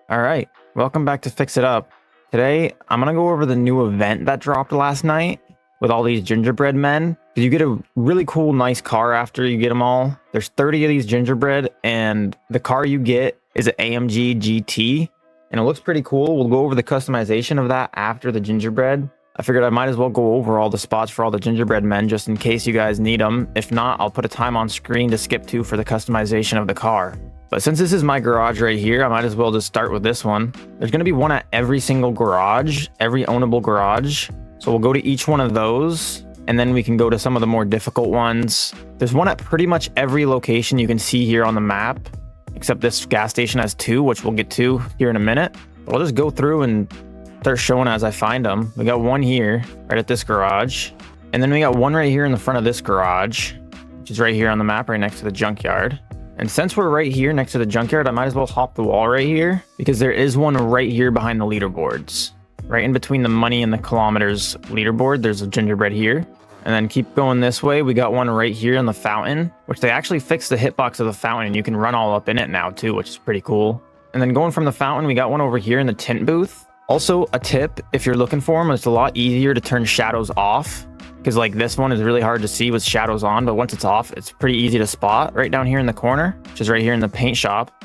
All right, welcome back to Fix It Up. Today, I'm gonna go over the new event that dropped last night with all these gingerbread men. You get a really cool, nice car after you get them all. There's 30 of these gingerbread, and the car you get is an AMG GT, and it looks pretty cool. We'll go over the customization of that after the gingerbread. I figured I might as well go over all the spots for all the gingerbread men just in case you guys need them. If not, I'll put a time on screen to skip to for the customization of the car. But since this is my garage right here, I might as well just start with this one. There's going to be one at every single garage, every ownable garage. So we'll go to each one of those, and then we can go to some of the more difficult ones. There's one at pretty much every location you can see here on the map, except this gas station has two, which we'll get to here in a minute. But I'll just go through and start showing as I find them. We got one here, right at this garage. And then we got one right here in the front of this garage, which is right here on the map, right next to the junkyard. And since we're right here next to the junkyard, I might as well hop the wall right here because there is one right here behind the leaderboards. Right in between the money and the kilometers leaderboard, there's a gingerbread here. And then keep going this way, we got one right here in the fountain, which they actually fixed the hitbox of the fountain and you can run all up in it now too, which is pretty cool. And then going from the fountain, we got one over here in the tint booth. Also a tip, if you're looking for them, it's a lot easier to turn shadows off. Because like this one is really hard to see with shadows on, but once it's off, it's pretty easy to spot right down here in the corner, which is right here in the paint shop.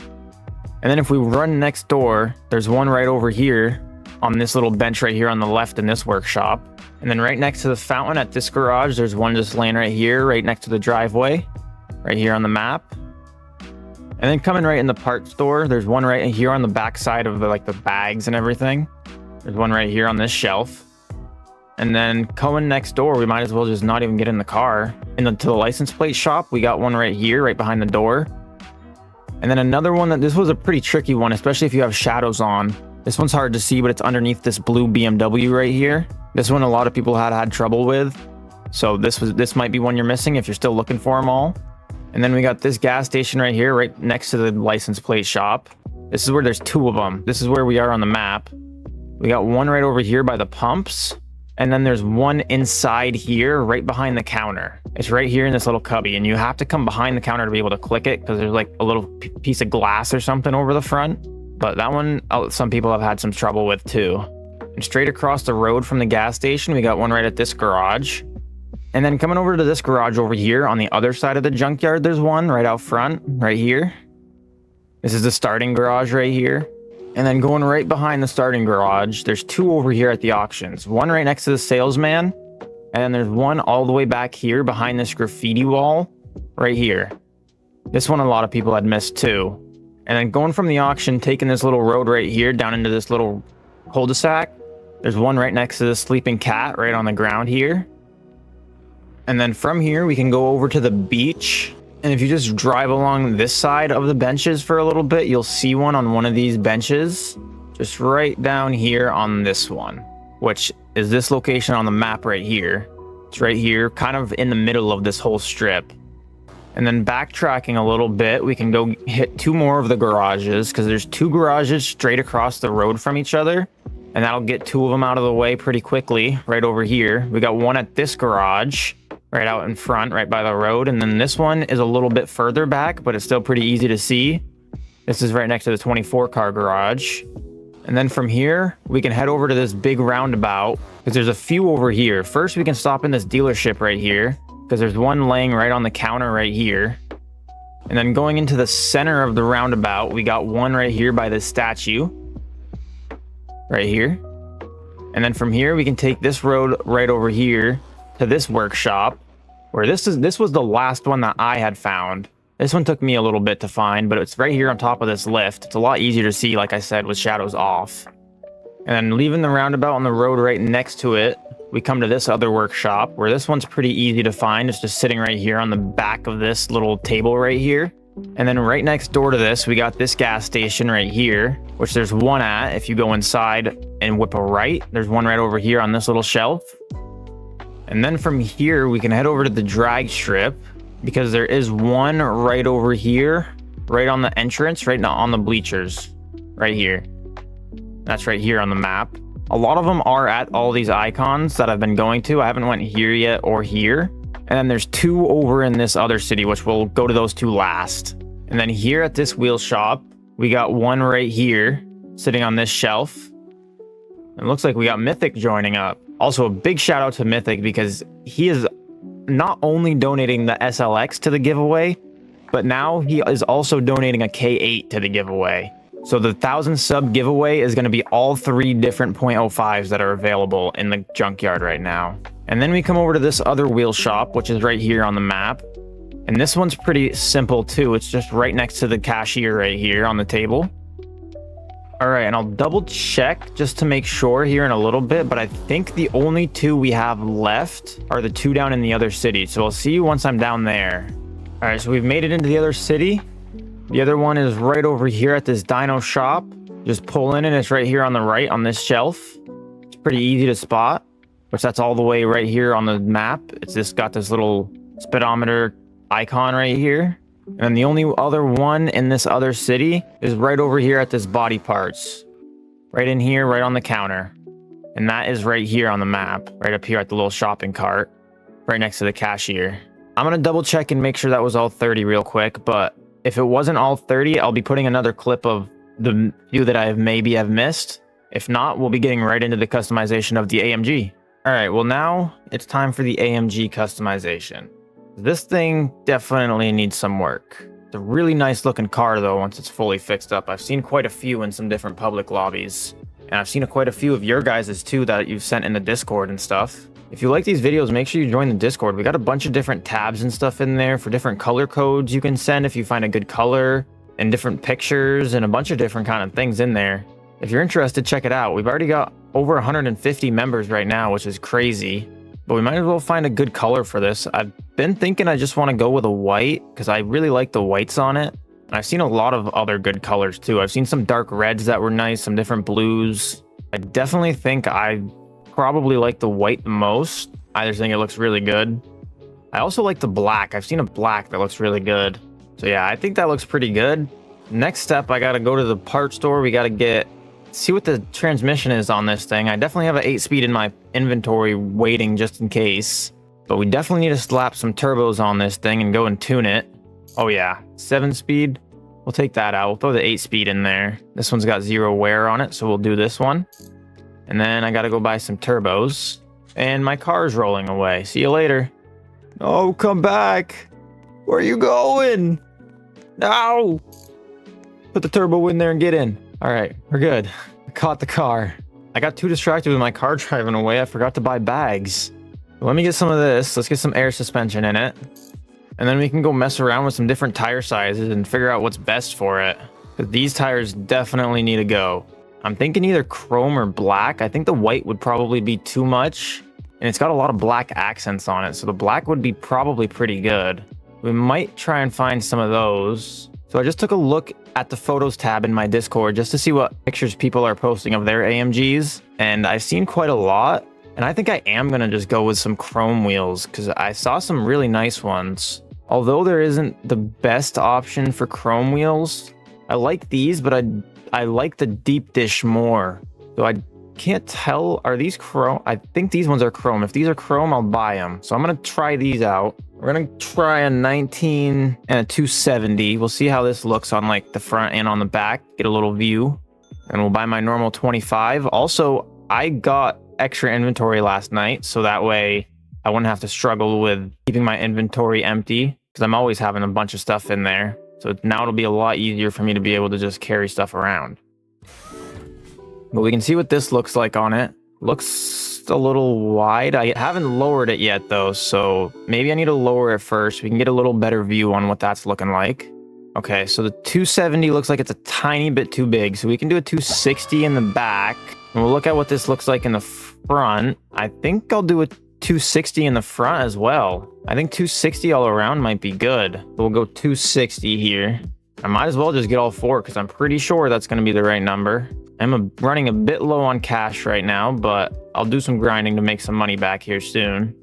And then if we run next door, there's one right over here on this little bench right here on the left in this workshop. And then right next to the fountain at this garage, there's one just laying right here, right next to the driveway, right here on the map. And then coming right in the parts store, there's one right here on the back side of the bags and everything. There's one right here on this shelf. And then coming next door, we might as well just not even get in the car. To the license plate shop, we got one right here, right behind the door. And then another one this was a pretty tricky one, especially if you have shadows on. This one's hard to see, but it's underneath this blue BMW right here. This one a lot of people had trouble with. So this might be one you're missing if you're still looking for them all. And then we got this gas station right here, right next to the license plate shop. This is where there's two of them. This is where we are on the map. We got one right over here by the pumps. And then there's one inside here, right behind the counter. It's right here in this little cubby, and you have to come behind the counter to be able to click it because there's like a little piece of glass or something over the front. But that one, some people have had some trouble with too. And straight across the road from the gas station, we got one right at this garage. And then coming over to this garage over here on the other side of the junkyard, there's one right out front, right here. This is the starting garage right here. And then going right behind the starting garage, there's two over here at the auctions. One right next to the salesman, and then there's one all the way back here behind this graffiti wall, right here. This one a lot of people had missed too. And then going from the auction, taking this little road right here down into this little cul-de-sac, there's one right next to the sleeping cat right on the ground here. And then from here, we can go over to the beach. And if you just drive along this side of the benches for a little bit, you'll see one on one of these benches, just right down here on this one, which is this location on the map right here. It's right here, kind of in the middle of this whole strip. And then backtracking a little bit, we can go hit two more of the garages because there's two garages straight across the road from each other. And that'll get two of them out of the way pretty quickly right over here. We got one at this garage right out in front, right by the road. And then this one is a little bit further back, but it's still pretty easy to see. This is right next to the 24 car garage. And then from here, we can head over to this big roundabout because there's a few over here. First, we can stop in this dealership right here because there's one laying right on the counter right here. And then going into the center of the roundabout, we got one right here by this statue right here. And then from here, we can take this road right over here to this workshop where this was the last one that I had found. This one took me a little bit to find, but it's right here on top of this lift. It's a lot easier to see, like I said, with shadows off. And then leaving the roundabout on the road right next to it, we come to this other workshop where this one's pretty easy to find. It's just sitting right here on the back of this little table right here. And then right next door to this, we got this gas station right here, which there's one at. If you go inside and whip a right, there's one right over here on this little shelf. And then from here, we can head over to the drag strip because there is one right over here, right on the entrance, right now on the bleachers, right here. That's right here on the map. A lot of them are at all these icons that I've been going to. I haven't went here yet or here. And then there's two over in this other city, which we'll go to those two last. And then here at this wheel shop, we got one right here. sitting on this shelf. It looks like we got Mythic joining up. Also, a big shout out to Mythic because he is not only donating the SLX to the giveaway, but now he is also donating a K8 to the giveaway. So the 1,000 sub giveaway is going to be all 3 different .05s that are available in the junkyard right now. And then we come over to this other wheel shop, which is right here on the map. And this one's pretty simple too. It's just right next to the cashier right here on the table. All right, and I'll double check just to make sure here in a little bit, but I think the only 2 we have left are the 2 down in the other city. So I'll see you once I'm down there. All right, so we've made it into the other city. The other one is right over here at this dino shop. Just pull in and it's right here on the right on this shelf. It's pretty easy to spot, which that's all the way right here on the map. It's just got this little speedometer icon right here. And then the only other one in this other city is right over here at this body parts. Right in here, right on the counter. And that is right here on the map, right up here at the little shopping cart, right next to the cashier. I'm going to double check and make sure that was all 30 real quick, but if it wasn't all 30, I'll be putting another clip of the few that I maybe have missed. If not, we'll be getting right into the customization of the AMG. All right, well now it's time for the AMG customization. This thing definitely needs some work. It's a really nice looking car though once it's fully fixed up. I've seen quite a few in some different public lobbies. And I've seen quite a few of your guys's too that you've sent in the Discord and stuff. If you like these videos, make sure you join the Discord. We got a bunch of different tabs and stuff in there for different color codes you can send if you find a good color, and different pictures and a bunch of different kind of things in there. If you're interested, check it out. We've already got over 150 members right now, which is crazy. But we might as well find a good color for this. I've been thinking I just want to go with a white because I really like the whites on it. And I've seen a lot of other good colors too. I've seen some dark reds that were nice, some different blues. I definitely think I probably like the white the most. I just think it looks really good. I also like the black. I've seen a black that looks really good. So yeah, I think that looks pretty good. Next step, I got to go to the part store. We got to see what the transmission is on this thing. I definitely have an 8-speed in my inventory waiting just in case, but we definitely need to slap some turbos on this thing and go and tune it. Oh yeah, 7-speed. We'll take that out. We'll throw the 8-speed in there. This one's got 0 wear on it, so we'll do this one. And then I got to go buy some turbos, and my car's rolling away. See you later. Oh, come back. Where are you going? No. Put the turbo in there and get in. All right, we're good. I caught the car. I got too distracted with my car driving away. I forgot to buy bags. Let me get some of this. Let's get some air suspension in it. And then we can go mess around with some different tire sizes and figure out what's best for it. Because these tires definitely need to go. I'm thinking either chrome or black. I think the white would probably be too much. And it's got a lot of black accents on it. So the black would be probably pretty good. We might try and find some of those. So I just took a look at the photos tab in my Discord just to see what pictures people are posting of their AMGs. And I've seen quite a lot. And I think I am going to just go with some chrome wheels because I saw some really nice ones. Although there isn't the best option for chrome wheels, I like these, but I like the deep dish more. So I can't tell, are these chrome? I think these ones are chrome. If these are chrome, I'll buy them. So I'm going to try these out. We're going to try a 19 and a 270. We'll see how this looks on like the front and on the back. Get a little view. And we'll buy my normal 25. Also, I got extra inventory last night, so that way I wouldn't have to struggle with keeping my inventory empty because I'm always having a bunch of stuff in there. So now it'll be a lot easier for me to be able to just carry stuff around. But we can see what this looks like on it. Looks a little wide. I haven't lowered it yet though, so maybe I need to lower it first. We can get a little better view on what that's looking like. Okay, so the 270 looks like it's a tiny bit too big, so we can do a 260 in the back. And we'll look at what this looks like in the front. I think I'll do a 260 in the front as well. I think 260 all around might be good. We'll go 260 here. I might as well just get all four because I'm pretty sure that's going to be the right number. I'm running a bit low on cash right now, but I'll do some grinding to make some money back here soon.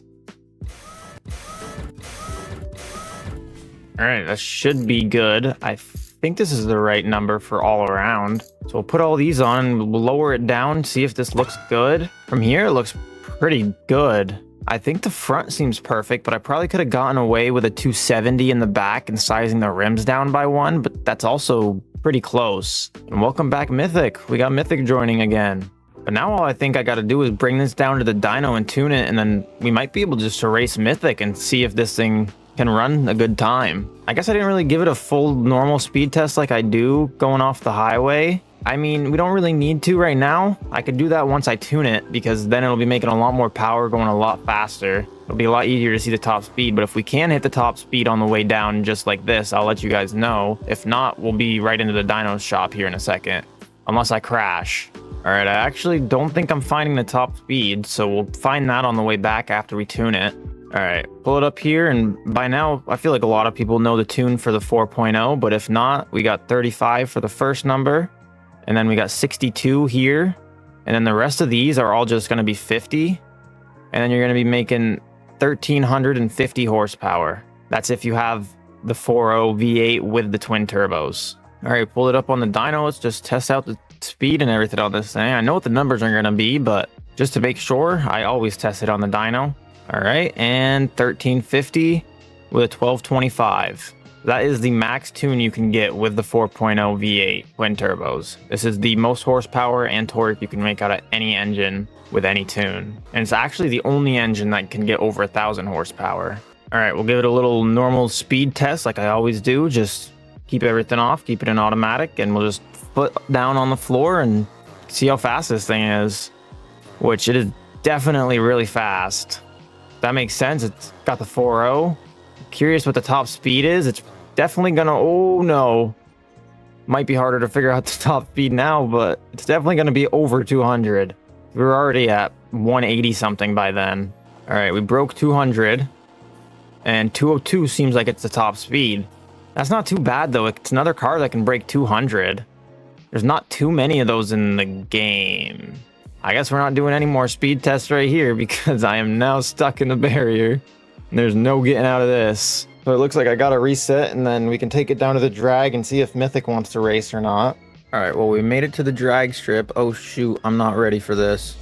All right, that should be good. I think this is the right number for all around. So we'll put all these on, we'll lower it down, see if this looks good. From here, it looks pretty good. I think the front seems perfect, but I probably could have gotten away with a 270 in the back and sizing the rims down by one, but that's also pretty close. And welcome back, Mythic. We got Mythic joining again. But now all I think I got to do is bring this down to the dyno and tune it, and then we might be able just to race Mythic and see if this thing can run a good time. I guess I didn't really give it a full normal speed test like I do going off the highway. I mean, we don't really need to right now. I could do that once I tune it, because then it'll be making a lot more power, going a lot faster. It'll be a lot easier to see the top speed, but if we can hit the top speed on the way down just like this, I'll let you guys know. If not, we'll be right into the dyno shop here in a second, unless I crash. All right, I actually don't think I'm finding the top speed, so we'll find that on the way back after we tune it. All right, pull it up here, and by now, I feel like a lot of people know the tune for the 4.0, but if not, we got 35 for the first number, and then we got 62 here, and then the rest of these are all just gonna be 50, and then you're gonna be making 1,350 horsepower. That's if you have the 4.0 V8 with the twin turbos. All right, pull it up on the dyno. Let's just test out the speed and everything on this thing. I know what the numbers are gonna be, but just to make sure, I always test it on the dyno. All right, and 1,350 with a 1225. That is the max tune you can get with the 4.0 V8 twin turbos. This is the most horsepower and torque you can make out of any engine with any tune. And it's actually the only engine that can get over 1,000 horsepower. All right, we'll give it a little normal speed test like I always do. Just keep everything off, keep it in automatic, and we'll just foot down on the floor and see how fast this thing is, which it is definitely really fast. That makes sense. It's got the 4.0. Curious what the top speed is. It's definitely gonna, oh no. Might be harder to figure out the top speed now, but it's definitely gonna be over 200. We were already at 180 something by then. All right, we broke 200, and 202 seems like it's the top speed. That's not too bad though. It's another car that can break 200. There's not too many of those in the game. I guess we're not doing any more speed tests right here because I am now stuck in the barrier. And there's no getting out of this. So it looks like I gotta reset, and then we can take it down to the drag and see if Mythic wants to race or not. All right, well, we made it to the drag strip. Oh shoot, I'm not ready for this.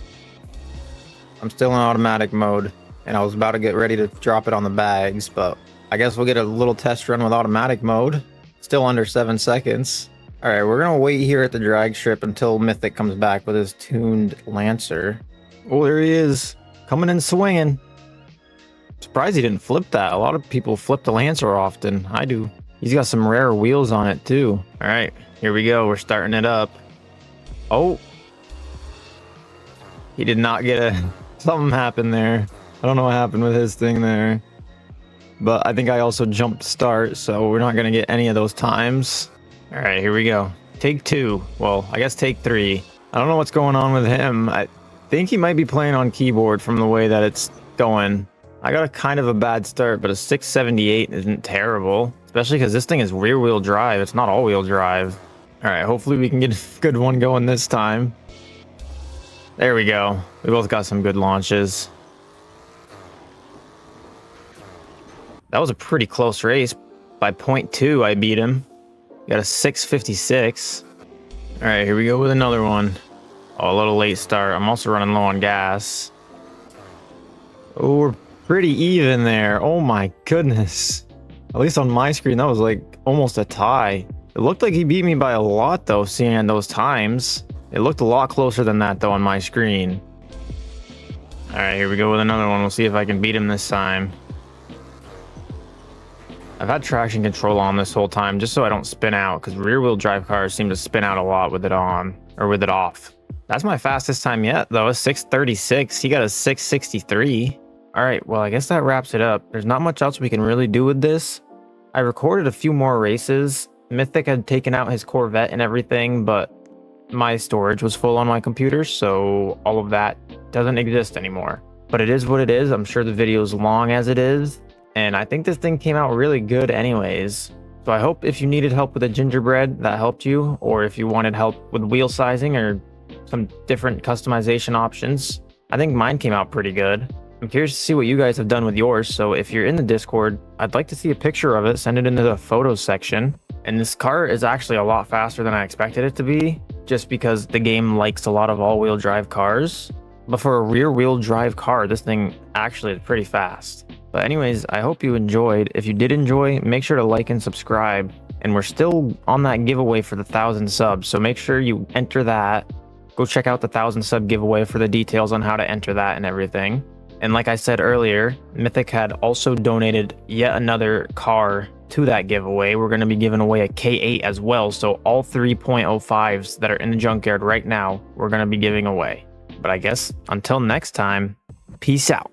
I'm still in automatic mode, and I was about to get ready to drop it on the bags, but I guess we'll get a little test run with automatic mode. Still under 7 seconds. All right, we're gonna wait here at the drag strip until Mythic comes back with his tuned Lancer. Oh, there he is, coming and swinging. Surprised he didn't flip that. A lot of people flip the Lancer often. I do. He's got some rare wheels on it too. All right, here we go. We're starting it up. Oh, he did not get a... Something happened there. I don't know what happened with his thing there. But I think I also jumped start, so we're not gonna get any of those times. All right, here we go. Take 2. Well, I guess take 3. I don't know what's going on with him. I think he might be playing on keyboard from the way that it's going. I got a kind of a bad start, but a 678 isn't terrible, especially because this thing is rear wheel drive. It's not all wheel drive. All right, hopefully we can get a good one going this time. There we go. We both got some good launches. That was a pretty close race. By 0.2, I beat him. Got a 656. All right, here we go with another one. Oh, a little late start. I'm also running low on gas. Oh, we're pretty even there. Oh my goodness. At least on my screen, that was like almost a tie. It looked like he beat me by a lot though, seeing those times. It looked a lot closer than that though on my screen. All right, here we go with another one. We'll see if I can beat him this time. I've had traction control on this whole time just so I don't spin out, because rear wheel drive cars seem to spin out a lot with it on, or with it off. That's my fastest time yet though, a 636. He got a 663. All right, well, I guess that wraps it up. There's not much else we can really do with this. I recorded a few more races. Mythic had taken out his Corvette and everything, but my storage was full on my computer, so all of that doesn't exist anymore. But it is what it is. I'm sure the video is long as it is, and I think this thing came out really good anyways. So I hope if you needed help with a gingerbread, that helped you, or if you wanted help with wheel sizing or some different customization options, I think mine came out pretty good. I'm curious to see what you guys have done with yours, so if you're in the Discord, I'd like to see a picture of it. Send it into the photos section. And this car is actually a lot faster than I expected it to be, just because the game likes a lot of all-wheel drive cars. But for a rear-wheel drive car, this thing actually is pretty fast. But anyways, I hope you enjoyed. If you did enjoy, make sure to like and subscribe. and we're still on that giveaway for the 1,000 subs. So make sure you enter that. Go check out the 1,000 sub giveaway for the details on how to enter that and everything. And like I said earlier, Mythic had also donated yet another car to that giveaway. We're going to be giving away a K8 as well. So all 3.05s that are in the junkyard right now, we're going to be giving away. But I guess until next time, peace out.